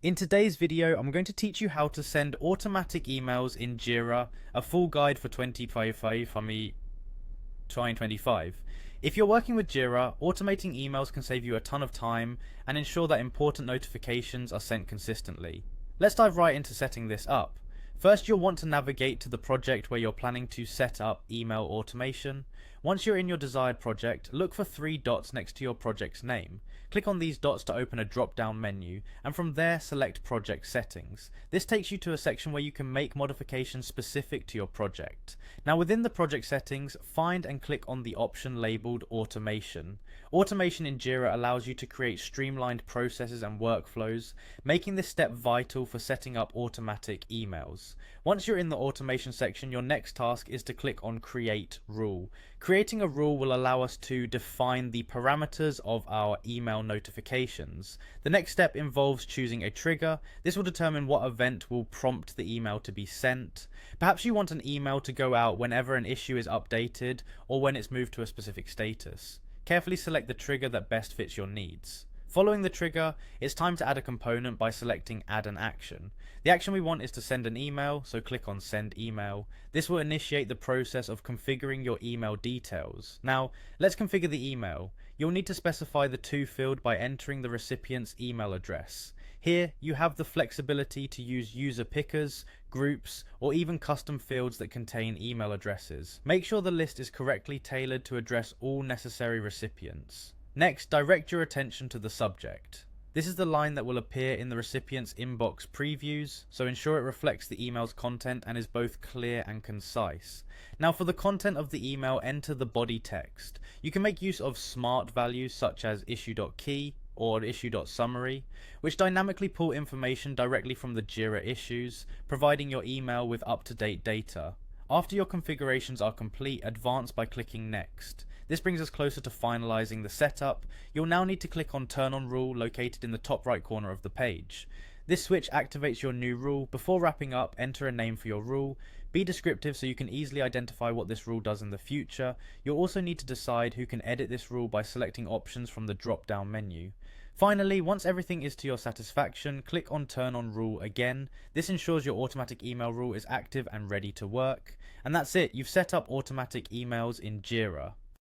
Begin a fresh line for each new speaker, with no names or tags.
In today's video, I'm going to teach you how to send automatic emails in Jira, a full guide for 2025. If you're working with Jira, automating emails can save you a ton of time and ensure that important notifications are sent consistently. Let's dive right into setting this up. First, you'll want to navigate to the project where you're planning to set up email automation. Once you're in your desired project, look for three dots next to your project's name. Click on these dots to open a drop-down menu, and from there select Project Settings. This takes you to a section where you can make modifications specific to your project. Now within the project settings, find and click on the option labelled Automation. Automation in Jira allows you to create streamlined processes and workflows, making this step vital for setting up automatic emails. Once you're in the automation section, your next task is to click on Create Rule. Creating a rule will allow us to define the parameters of our email notifications. The next step involves choosing a trigger. This will determine what event will prompt the email to be sent. Perhaps you want an email to go out whenever an issue is updated or when it's moved to a specific status. Carefully select the trigger that best fits your needs. Following the trigger, it's time to add a component by selecting Add an Action. The action we want is to send an email, so click on Send Email. This will initiate the process of configuring your email details. Now, let's configure the email. You'll need to specify the to field by entering the recipient's email address. Here, you have the flexibility to use user pickers, groups, or even custom fields that contain email addresses. Make sure the list is correctly tailored to address all necessary recipients. Next, direct your attention to the subject. This is the line that will appear in the recipient's inbox previews, so ensure it reflects the email's content and is both clear and concise. Now for the content of the email, enter the body text. You can make use of smart values such as issue.key or issue.summary, which dynamically pull information directly from the Jira issues, providing your email with up-to-date data. After your configurations are complete, advance by clicking Next. This brings us closer to finalizing the setup. You'll now need to click on Turn On Rule located in the top right corner of the page. This switch activates your new rule. Before wrapping up, enter a name for your rule. Be descriptive so you can easily identify what this rule does in the future. You'll also need to decide who can edit this rule by selecting options from the drop-down menu. Finally, once everything is to your satisfaction, click on Turn On Rule again. This ensures your automatic email rule is active and ready to work. And that's it, you've set up automatic emails in Jira.